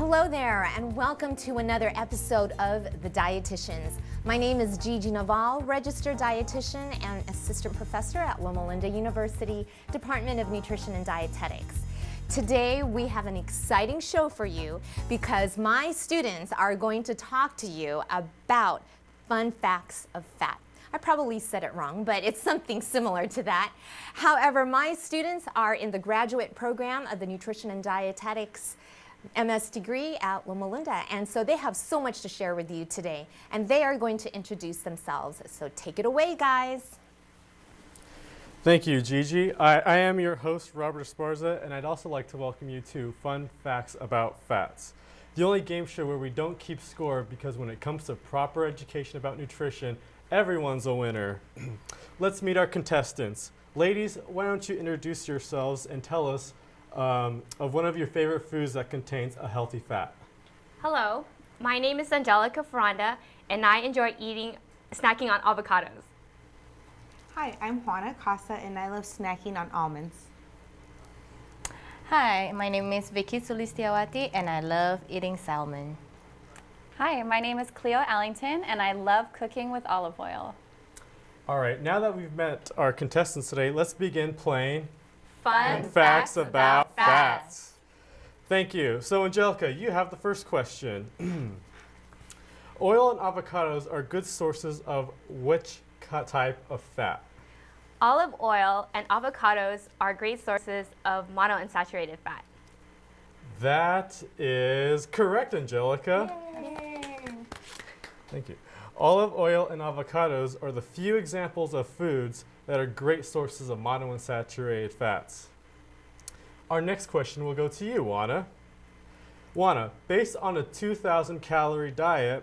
Hello there, and welcome to another episode of The Dietitians. My name is JeJe Noval, registered dietitian and assistant professor at Loma Linda University, Department of Nutrition and Dietetics. Today we have an exciting show for you because my students are going to talk to you about fun facts of fat. I probably said it wrong, but it's something similar to that. However, my students are in the graduate program of the Nutrition and Dietetics MS degree at Loma Linda, and so they have so much to share with you today, and they are going to introduce themselves. So take it away, guys. Thank you, JeJe. I am your host, Robert Esparza, and I'd also like to welcome you to Fun Facts About Fats, the only game show where we don't keep score, because when it comes to proper education about nutrition, everyone's a winner. Let's meet our contestants. Ladies, why don't you introduce yourselves and tell us of one of your favorite foods that contains a healthy fat. Hello, my name is Angelica Ferranda, and I enjoy snacking on avocados. Hi, I'm Juana Casa, and I love snacking on almonds. Hi, my name is Vicky Sulistiawati, and I love eating salmon. Hi, my name is Cleo Allington, and I love cooking with olive oil. All right, now that we've met our contestants today, let's begin playing Fun Facts About Fats. Thank you. So, Angelica, you have the first question. Oil and avocados are good sources of which type of fat? Olive oil and avocados are great sources of monounsaturated fat. That is correct, Angelica. Yay. Thank you. Olive oil and avocados are the few examples of foods that are great sources of monounsaturated fats. Our next question will go to you, Juana. Juana, based on a 2,000 calorie diet,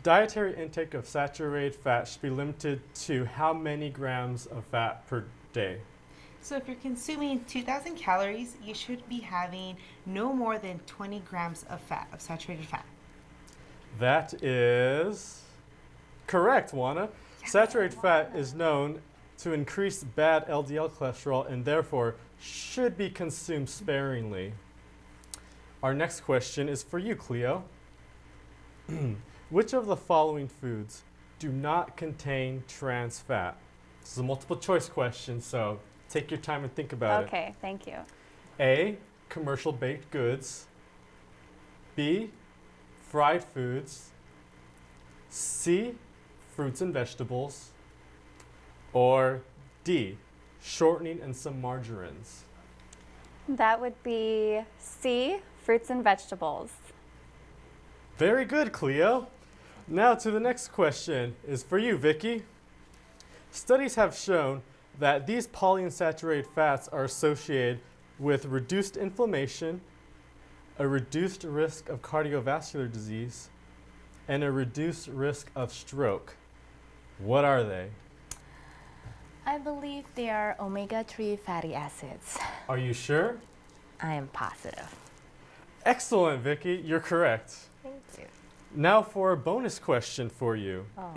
dietary intake of saturated fat should be limited to how many grams of fat per day? So if you're consuming 2,000 calories, you should be having no more than 20 grams of fat, of saturated fat. That is correct, Juana. Saturated fat is known to increase bad LDL cholesterol and therefore should be consumed sparingly. Our next question is for you, Cleo. Which of the following foods do not contain trans fat? This is a multiple choice question, so take your time and think about it. Okay, thank you. A, commercial baked goods. B, fried foods. C, fruits and vegetables. Or D, shortening and some margarines. That would be C, fruits and vegetables. Very good, Cleo. Now to the next question is for you, Vicky. Studies have shown that these polyunsaturated fats are associated with reduced inflammation, a reduced risk of cardiovascular disease, and a reduced risk of stroke. What are they? I believe they are omega-3 fatty acids. Are you sure? I am positive. Excellent, Vicky. You're correct. Thank you. Now for a bonus question for you. Oh.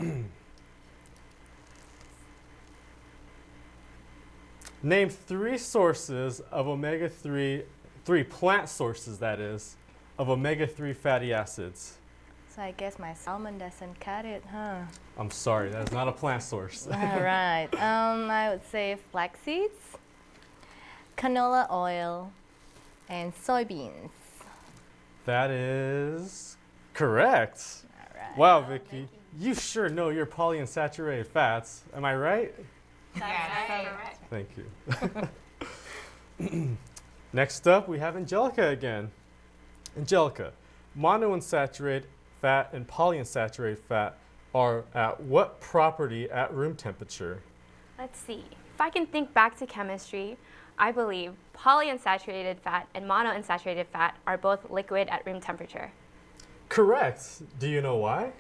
Name 3 sources of omega-3, 3 plant sources, that is, of omega-3 fatty acids. So I guess my salmon doesn't cut it, huh? I'm sorry, that is not a plant source. All right. I would say flax seeds, canola oil, and soybeans. That is correct. All right. Wow, Vicky, you sure know your polyunsaturated fats. Am I right? That's correct. Thank you. Next up, we have Angelica again. Angelica, monounsaturated fat and polyunsaturated fat are at what property at room temperature? Let's see. If I can think back to chemistry, I believe polyunsaturated fat and monounsaturated fat are both liquid at room temperature. Correct. Do you know why?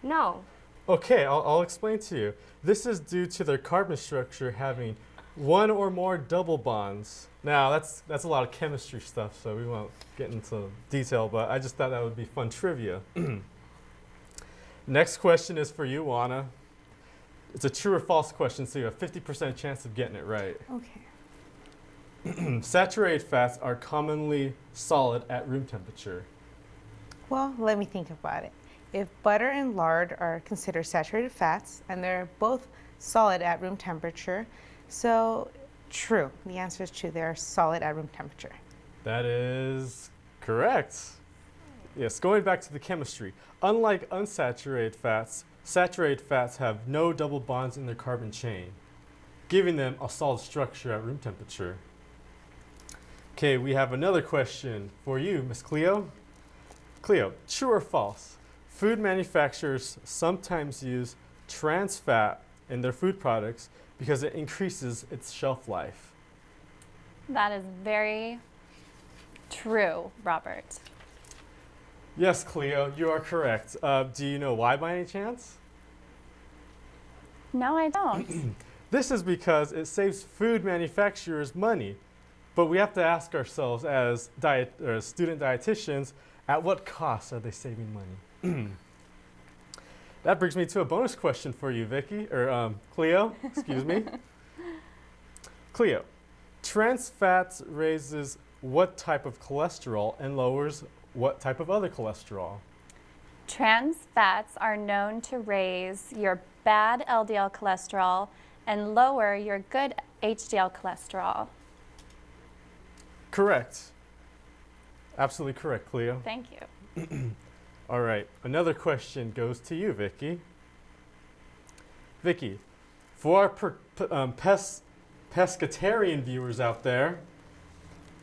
No. Okay, I'll explain to you. This is due to their carbon structure having one or more double bonds. Now, that's a lot of chemistry stuff, so we won't get into detail, but I just thought that would be fun trivia. Next question is for you, Juana. It's a true or false question, so you have a 50% chance of getting it right. Okay. Saturated fats are commonly solid at room temperature. Well, let me think about it. If butter and lard are considered saturated fats and they're both solid at room temperature, so true. The answer is true. They are solid at room temperature. That is correct. Yes, going back to the chemistry. Unlike unsaturated fats, saturated fats have no double bonds in their carbon chain, giving them a solid structure at room temperature. Okay, we have another question for you, Miss Cleo. Cleo, true or false? Food manufacturers sometimes use trans fat in their food products because it increases its shelf life. That is very true, Robert. Yes, Cleo, you are correct. Do you know why by any chance? No, I don't. This is because it saves food manufacturers money. But we have to ask ourselves as student dietitians, at what cost are they saving money? That brings me to a bonus question for you, Cleo, excuse me. Cleo, trans fats raises what type of cholesterol and lowers what type of other cholesterol? Trans fats are known to raise your bad LDL cholesterol and lower your good HDL cholesterol. Correct. Absolutely correct, Cleo. Thank you. All right, another question goes to you, Vicky. Vicky, for our pescatarian viewers out there,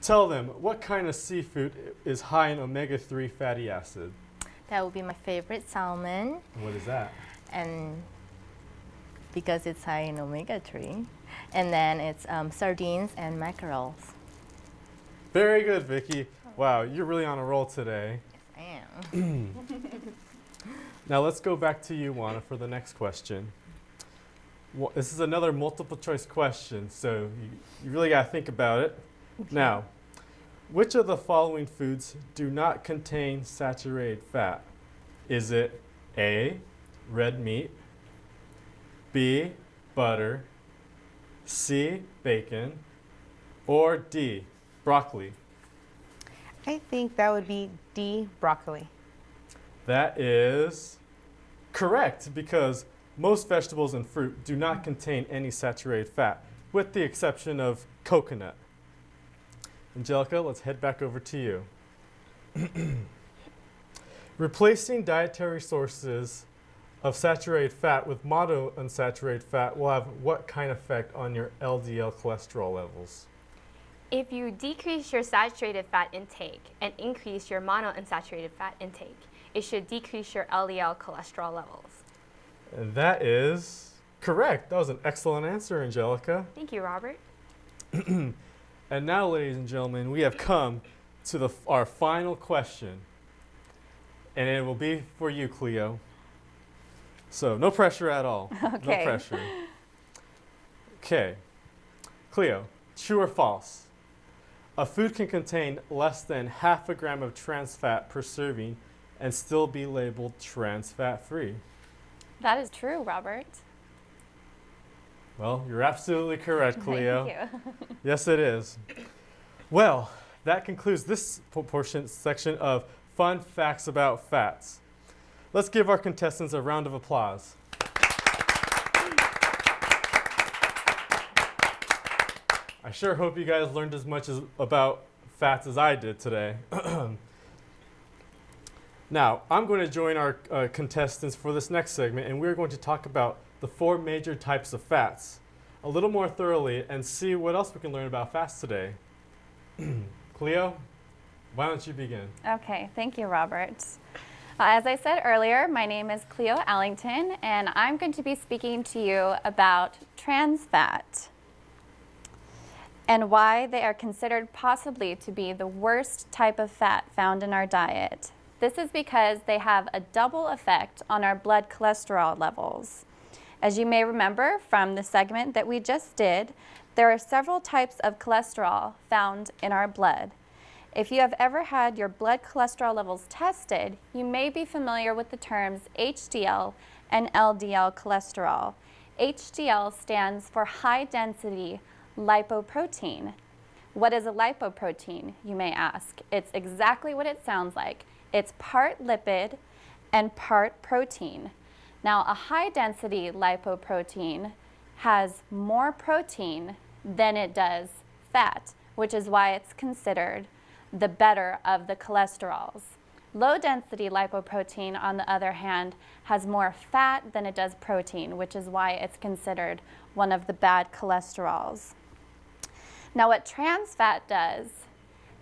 tell them what kind of seafood is high in omega-3 fatty acid? That would be my favorite, salmon. What is that? And because it's high in omega-3. And then it's sardines and mackerels. Very good, Vicky. Wow, you're really on a roll today. Yes, I am. Now let's go back to you, Juana, for the next question. Well, this is another multiple choice question, so you really got to think about it. Okay. Now, which of the following foods do not contain saturated fat? Is it A, red meat, B, butter, C, bacon, or D, broccoli? I think that would be D, broccoli. That is correct, because most vegetables and fruit do not contain any saturated fat, with the exception of coconut. Angelica, let's head back over to you. Replacing dietary sources of saturated fat with monounsaturated fat will have what kind of effect on your LDL cholesterol levels? If you decrease your saturated fat intake and increase your monounsaturated fat intake, it should decrease your LDL cholesterol levels. And that is correct. That was an excellent answer, Angelica. Thank you, Robert. And now, ladies and gentlemen, we have come to our final question. And it will be for you, Cleo. So no pressure at all. Okay. No pressure. Okay. Cleo, true or false? A food can contain less than half a gram of trans fat per serving and still be labeled trans fat free. That is true, Robert. Well, you're absolutely correct, Cleo. Thank you. Yes, it is. Well, that concludes this section of Fun Facts About Fats. Let's give our contestants a round of applause. I sure hope you guys learned as much about fats as I did today. Now, I'm going to join our contestants for this next segment, and we're going to talk about the 4 major types of fats a little more thoroughly and see what else we can learn about fats today. Cleo, why don't you begin? Okay, thank you, Robert. As I said earlier, my name is Cleo Allington, and I'm going to be speaking to you about trans fat and why they are considered possibly to be the worst type of fat found in our diet. This is because they have a double effect on our blood cholesterol levels. As you may remember from the segment that we just did, there are several types of cholesterol found in our blood. If you have ever had your blood cholesterol levels tested, you may be familiar with the terms HDL and LDL cholesterol. HDL stands for high density lipoprotein. What is a lipoprotein, you may ask? It's exactly what it sounds like. It's part lipid and part protein. Now, a high-density lipoprotein has more protein than it does fat, which is why it's considered the better of the cholesterols. Low-density lipoprotein, on the other hand, has more fat than it does protein, which is why it's considered one of the bad cholesterols. Now, what trans fat does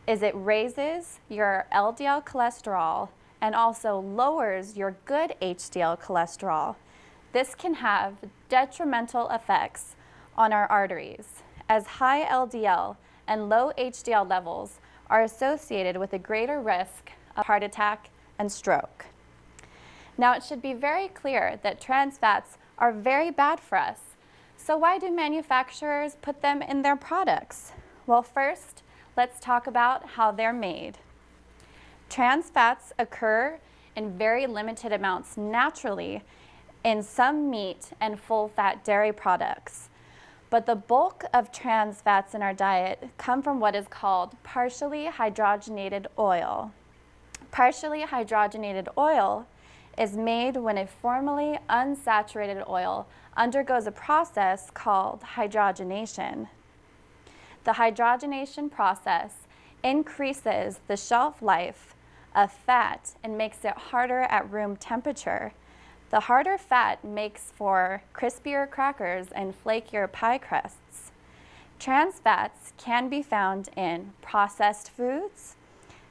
is it raises your LDL cholesterol and also lowers your good HDL cholesterol. This can have detrimental effects on our arteries, as high LDL and low HDL levels are associated with a greater risk of heart attack and stroke. Now, it should be very clear that trans fats are very bad for us. So why do manufacturers put them in their products? Well, first, let's talk about how they're made. Trans fats occur in very limited amounts naturally in some meat and full-fat dairy products. But the bulk of trans fats in our diet come from what is called partially hydrogenated oil. Partially hydrogenated oil is made when a formerly unsaturated oil undergoes a process called hydrogenation. The hydrogenation process increases the shelf life of fat and makes it harder at room temperature. The harder fat makes for crispier crackers and flakier pie crusts. Trans fats can be found in processed foods,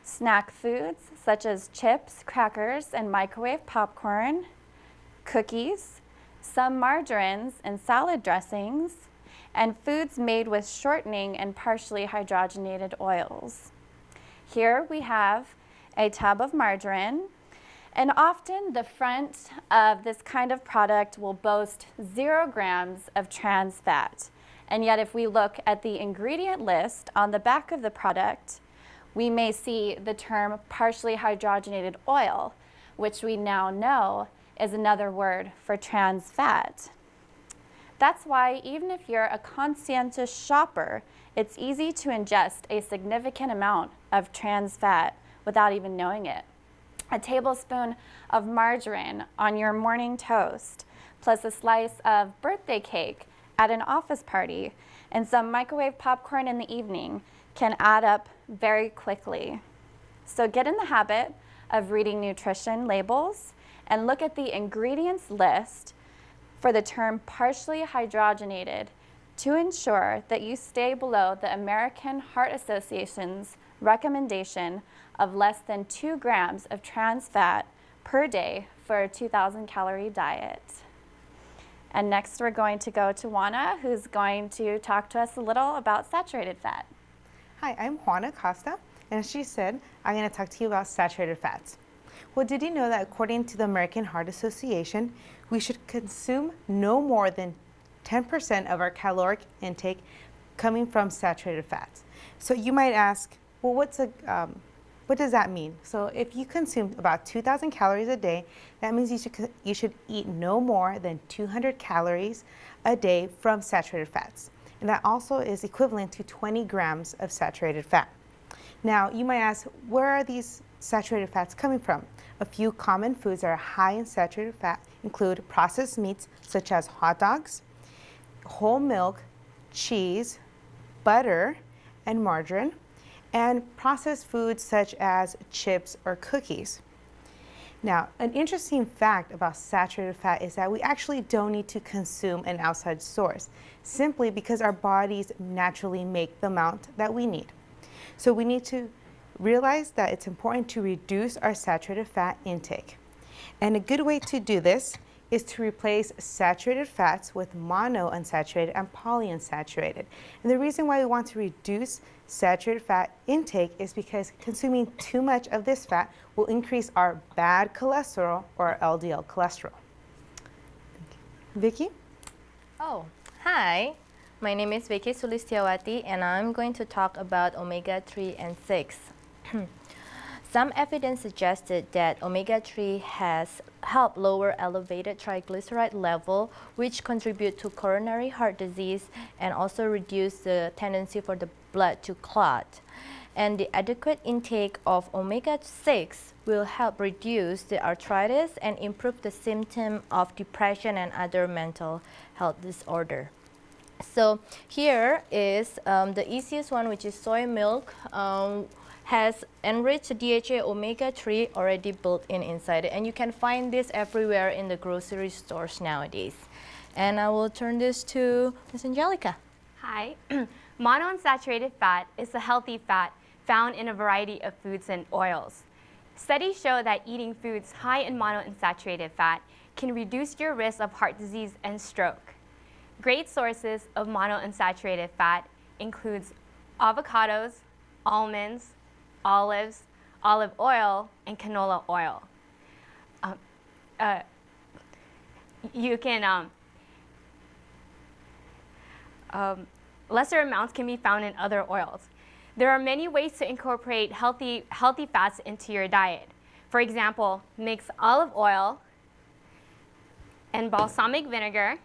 snack foods such as chips, crackers, and microwave popcorn, cookies, some margarines and salad dressings, and foods made with shortening and partially hydrogenated oils. Here we have a tub of margarine, and often the front of this kind of product will boast 0 grams of trans fat. And yet if we look at the ingredient list on the back of the product, we may see the term partially hydrogenated oil, which we now know is another word for trans fat. That's why even if you're a conscientious shopper, it's easy to ingest a significant amount of trans fat without even knowing it. A tablespoon of margarine on your morning toast, plus a slice of birthday cake at an office party, and some microwave popcorn in the evening can add up very quickly. So get in the habit of reading nutrition labels and look at the ingredients list for the term partially hydrogenated to ensure that you stay below the American Heart Association's recommendation of less than 2 grams of trans fat per day for a 2,000 calorie diet. And next we're going to go to Juana, who's going to talk to us a little about saturated fat. Hi, I'm Juana Costa, and as she said, I'm going to talk to you about saturated fats. Well, did you know that according to the American Heart Association, we should consume no more than 10% of our caloric intake coming from saturated fats? So you might ask, well, what does that mean? So if you consume about 2,000 calories a day, that means you should eat no more than 200 calories a day from saturated fats. And that also is equivalent to 20 grams of saturated fat. Now, you might ask, where are these saturated fats coming from? A few common foods that are high in saturated fat include processed meats such as hot dogs, whole milk, cheese, butter, and margarine, and processed foods such as chips or cookies. Now, an interesting fact about saturated fat is that we actually don't need to consume an outside source, simply because our bodies naturally make the amount that we need. So we need to realize that it's important to reduce our saturated fat intake. And a good way to do this is to replace saturated fats with monounsaturated and polyunsaturated. And the reason why we want to reduce saturated fat intake is because consuming too much of this fat will increase our bad cholesterol or LDL cholesterol. Vicky? Oh, hi. My name is Vicky Sulistiawati, and I'm going to talk about omega-3 and 6. Some evidence suggested that omega-3 has helped lower elevated triglyceride level, which contribute to coronary heart disease and also reduce the tendency for the blood to clot. And the adequate intake of omega-6 will help reduce the arthritis and improve the symptom of depression and other mental health disorder. So here is the easiest one, which is soy milk. Has enriched DHA omega-3 already built in inside it, and you can find this everywhere in the grocery stores nowadays. And I will turn this to Ms. Angelica. Hi. Monounsaturated fat is a healthy fat found in a variety of foods and oils. Studies show that eating foods high in monounsaturated fat can reduce your risk of heart disease and stroke. Great sources of monounsaturated fat includes avocados, almonds, olives, olive oil, and canola oil. Lesser amounts can be found in other oils. There are many ways to incorporate healthy fats into your diet. For example, mix olive oil and balsamic vinegar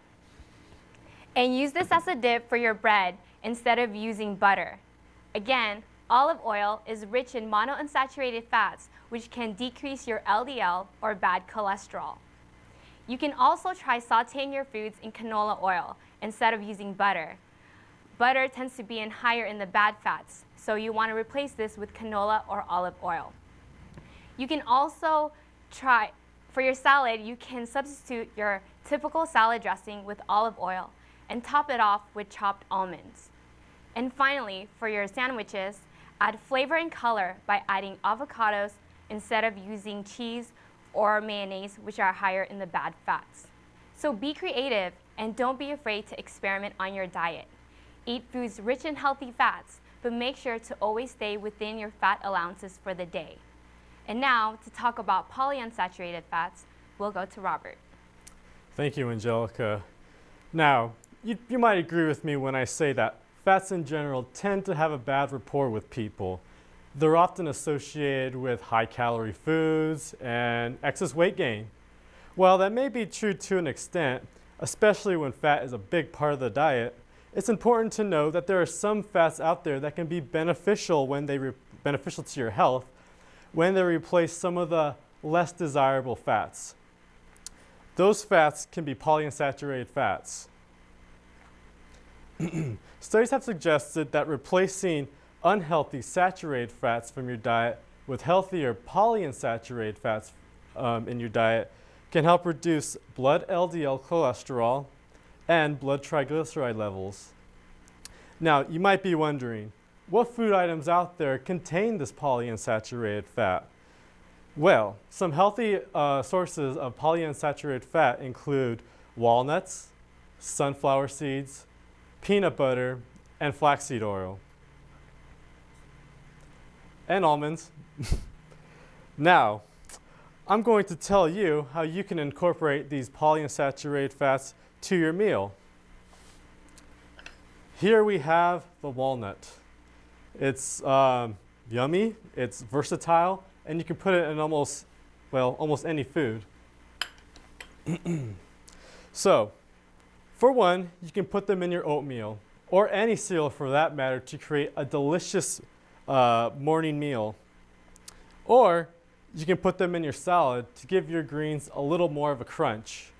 and use this as a dip for your bread instead of using butter. Again, olive oil is rich in monounsaturated fats, which can decrease your LDL or bad cholesterol. You can also try sauteing your foods in canola oil instead of using butter. Butter tends to be higher in the bad fats, so you want to replace this with canola or olive oil. You can also try, for your salad, you can substitute your typical salad dressing with olive oil and top it off with chopped almonds. And finally, for your sandwiches, add flavor and color by adding avocados instead of using cheese or mayonnaise, which are higher in the bad fats. So be creative and don't be afraid to experiment on your diet. Eat foods rich in healthy fats, but make sure to always stay within your fat allowances for the day. And now, to talk about polyunsaturated fats, we'll go to Robert. Thank you, Angelica. Now, you might agree with me when I say that fats in general tend to have a bad rapport with people. They're often associated with high-calorie foods and excess weight gain. While that may be true to an extent, especially when fat is a big part of the diet, it's important to know that there are some fats out there that can be beneficial beneficial to your health when they replace some of the less desirable fats. Those fats can be polyunsaturated fats. Studies have suggested that replacing unhealthy saturated fats from your diet with healthier polyunsaturated fats in your diet can help reduce blood LDL cholesterol and blood triglyceride levels. Now, you might be wondering, what food items out there contain this polyunsaturated fat? Well, some healthy sources of polyunsaturated fat include walnuts, sunflower seeds, peanut butter, and flaxseed oil. And almonds. Now, I'm going to tell you how you can incorporate these polyunsaturated fats to your meal. Here we have the walnut. It's yummy, it's versatile, and you can put it in almost any food. So, for one, you can put them in your oatmeal, or any cereal for that matter, to create a delicious morning meal. Or you can put them in your salad to give your greens a little more of a crunch.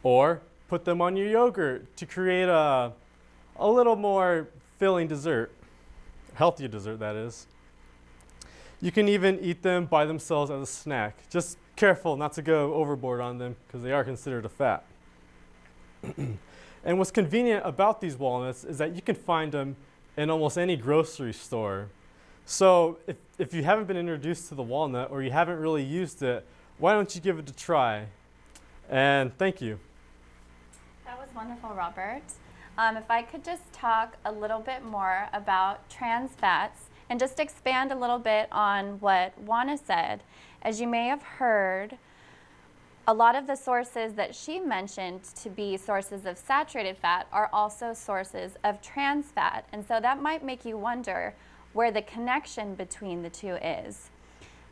Or put them on your yogurt to create a little more filling dessert, healthier dessert that is. You can even eat them by themselves as a snack. Just careful not to go overboard on them because they are considered a fat. And what's convenient about these walnuts is that you can find them in almost any grocery store. So if you haven't been introduced to the walnut or you haven't really used it, why don't you give it a try? And thank you. That was wonderful, Robert. If I could just talk a little bit more about trans fats and just expand a little bit on what Juana said. As you may have heard, a lot of the sources that she mentioned to be sources of saturated fat are also sources of trans fat. And so that might make you wonder, where the connection between the two is.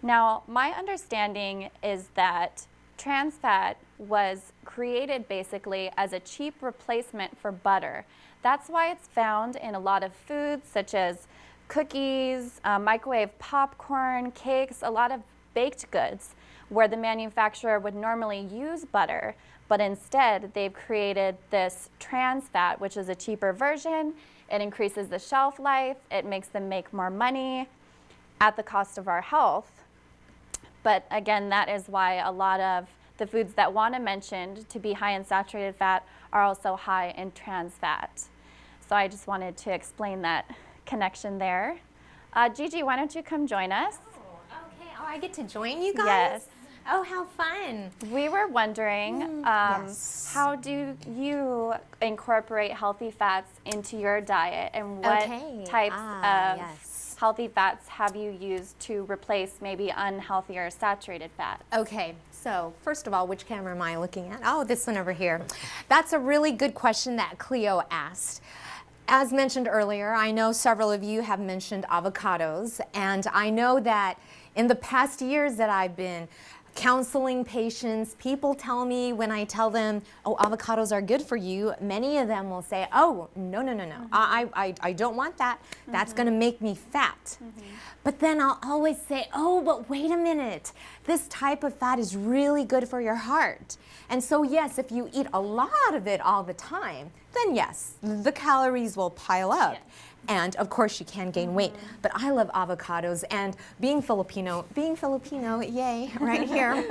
Now, my understanding is that trans fat was created basically as a cheap replacement for butter. That's why it's found in a lot of foods such as cookies, microwave popcorn, cakes, a lot of baked goods where the manufacturer would normally use butter, but instead they've created this trans fat, which is a cheaper version. It increases the shelf life. It makes them make more money at the cost of our health. But again, that is why a lot of the foods that Juana mentioned to be high in saturated fat are also high in trans fat. So I just wanted to explain that connection there. JeJe, why don't you come join us? Okay. Oh, I get to join you guys? Yes. Oh, how fun. We were wondering, Yes. how do you incorporate healthy fats into your diet, and what Okay. types of Yes. healthy fats have you used to replace maybe unhealthy or saturated fats? Okay, so first of all, which camera am I looking at? Oh, this one over here. That's a really good question that Cleo asked. As mentioned earlier, I know several of you have mentioned avocados, and I know that in the past years that I've been counseling patients, people tell me when I tell them, oh, avocados are good for you, many of them will say, oh, no, no, no, no, I don't want that. That's going to make me fat. But then I'll always say, oh, but wait a minute. This type of fat is really good for your heart. And so, yes, if you eat a lot of it all the time, then yes, the calories will pile up. And of course you can gain weight, but I love avocados, and being Filipino, yay, right here.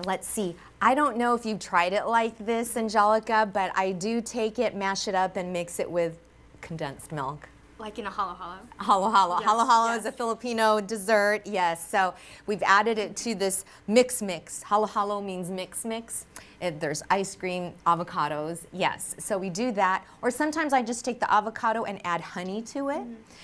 Let's see, I don't know if you've tried it like this, Angelica, but I do take it, mash it up, and mix it with condensed milk. Like in a halo halo. Halo halo. Yes, Halo halo yes. is a Filipino dessert, yes. So we've added it to this mix. Halo halo means mix. There's ice cream, avocados, yes. So we do that. Or sometimes I just take the avocado and add honey to it.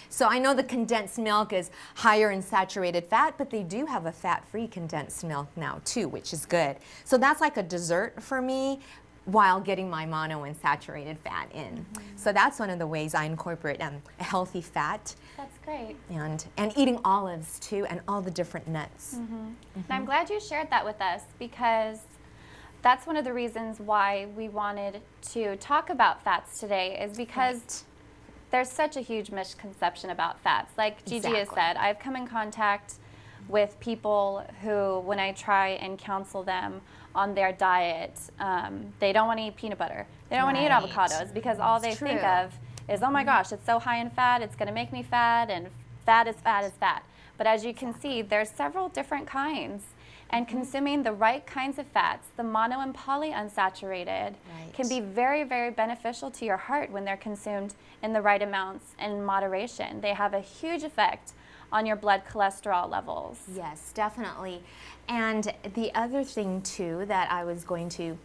So I know the condensed milk is higher in saturated fat, but they do have a fat-free condensed milk now too, which is good. So that's like a dessert for me, while getting my monounsaturated fat in. So that's one of the ways I incorporate a healthy fat, That's great. and eating olives too, and all the different nuts. And I'm glad you shared that with us, because that's one of the reasons why we wanted to talk about fats today, is because there's such a huge misconception about fats. Like JeJe has Exactly. said, I've come in contact with people who, when I try and counsel them on their diet, they don't want to eat peanut butter. They don't want to eat Right. avocados, because all they think true. of is, oh my gosh, it's so high in fat, it's going to make me fat, and fat is fat is fat. But as you can see, there's several different kinds. And consuming the right kinds of fats, the mono and polyunsaturated, can be very, very beneficial to your heart when they're consumed in the right amounts and in moderation. They have a huge effect on your blood cholesterol levels. Yes, definitely. And the other thing too that I was going to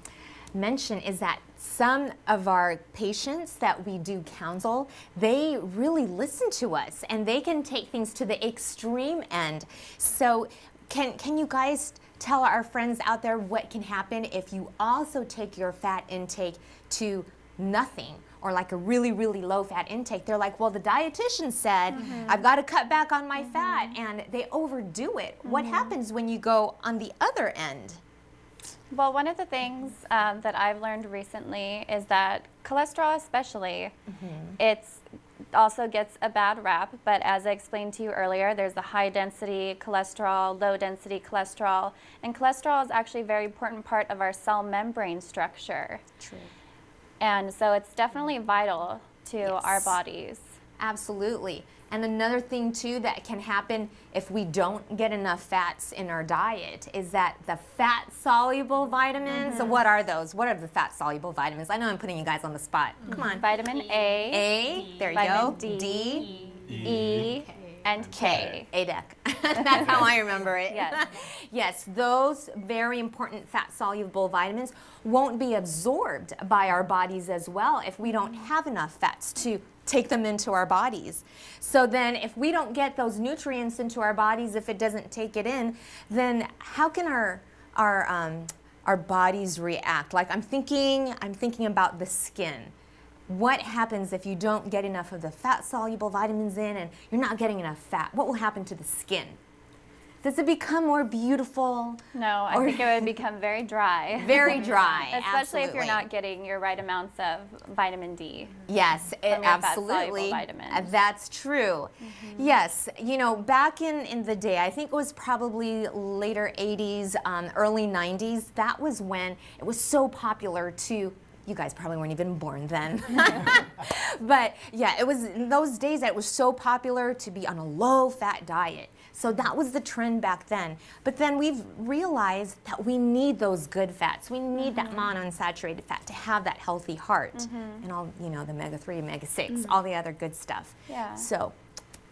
mention is that some of our patients that we do counsel, they really listen to us, and they can take things to the extreme end. So can you guys tell our friends out there what can happen if you also take your fat intake to nothing, or like a really, really low fat intake? They're like, well, the dietitian said I've got to cut back on my fat, and they overdo it. What happens when you go on the other end? Well, one of the things that I've learned recently is that cholesterol especially, it's also gets a bad rap, but as I explained to you earlier, there's the high density cholesterol, low density cholesterol, and cholesterol is actually a very important part of our cell membrane structure. True. And so it's definitely vital to our Yes. bodies. Absolutely. And another thing too that can happen if we don't get enough fats in our diet is that the fat soluble vitamins, so what are those? What are the fat soluble vitamins? I know I'm putting you guys on the spot. Come on. Vitamin A, A, there you vitamin go. D, E, and K. ADEC. That's how I remember it. Yes. Yes, those very important fat soluble vitamins won't be absorbed by our bodies as well if we don't have enough fats to take them into our bodies. So then if we don't get those nutrients into our bodies, if it doesn't take it in, then how can our bodies react? Like I'm thinking about the skin. what happens if you don't get enough of the fat-soluble vitamins in and you're not getting enough fat? What will happen to the skin? Does it become more beautiful? No, I think it would become very dry. Very dry, Especially if absolutely. you're not getting your right amounts of vitamin D. Yes, From your absolutely. fat-soluble vitamins. That's true. Yes, you know, back in the day, I think it was probably later 80s, early 90s, that was when it was so popular to, you guys probably weren't even born then. But yeah, it was in those days that it was so popular to be on a low-fat diet. So that was the trend back then. But then we've realized that we need those good fats. We need that monounsaturated fat to have that healthy heart and all, you know, the omega-3, omega-6, all the other good stuff. Yeah. So,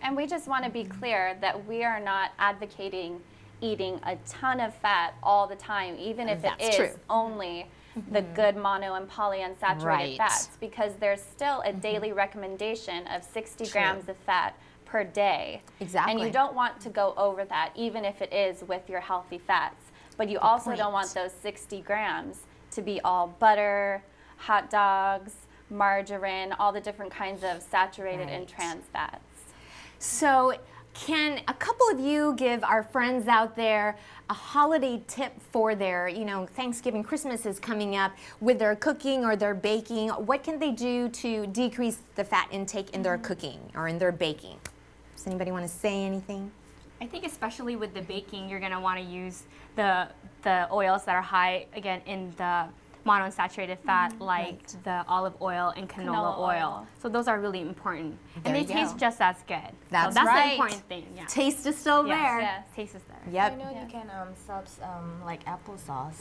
And we just want to be clear that we are not advocating eating a ton of fat all the time, even if it That's is true. only the good mono and polyunsaturated Right. fats, because there's still a daily recommendation of 60 True. grams of fat per day. Exactly. And you don't want to go over that, even if it is with your healthy fats. But you also point. don't want those 60 grams to be all butter, hot dogs, margarine, all the different kinds of saturated and Right. trans fats. so can a couple of you give our friends out there a holiday tip for their, you know, Thanksgiving, Christmas is coming up, with their cooking or their baking? What can they do to decrease the fat intake in their cooking or in their baking? Does anybody want to say anything? I think especially with the baking, you're gonna want to use the oils that are high, again, in the monounsaturated fat, like the olive oil and canola Canola oil. oil. So those are really important. There And they you taste go. just as good. That's so that's right. the important thing. Yeah. Taste is still Yes, there. Yes. Taste is there. Yep. You know, you can like applesauce.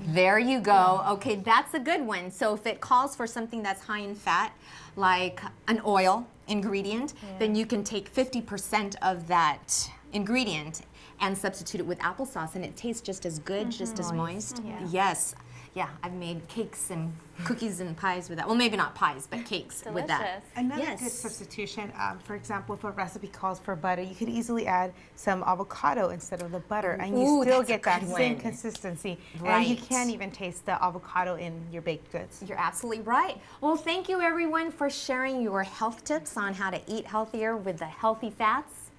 There you go. Okay, that's a good one. So if it calls for something that's high in fat, like an oil ingredient, then you can take 50% of that ingredient and substitute it with applesauce, and it tastes just as good, just as moist. Yes. Yeah, I've made cakes and cookies and pies with that. Well, maybe not pies, but cakes with that. Delicious. Another Yes. good substitution, for example, if a recipe calls for butter, you could easily add some avocado instead of the butter, and you Ooh, still that's a get that good same one. consistency. And Right. you can even taste the avocado in your baked goods. You're absolutely right. Well, thank you everyone for sharing your health tips on how to eat healthier with the healthy fats.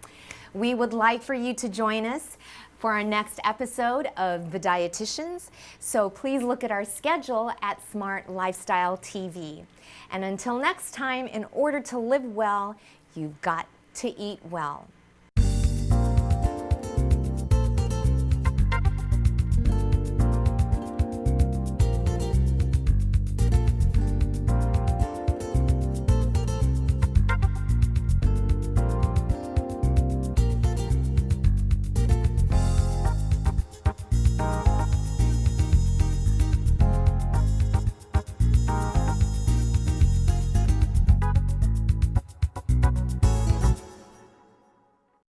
We would like for you to join us for our next episode of The Dietitians. So please look at our schedule at Smart Lifestyle TV. And until next time, in order to live well, you've got to eat well.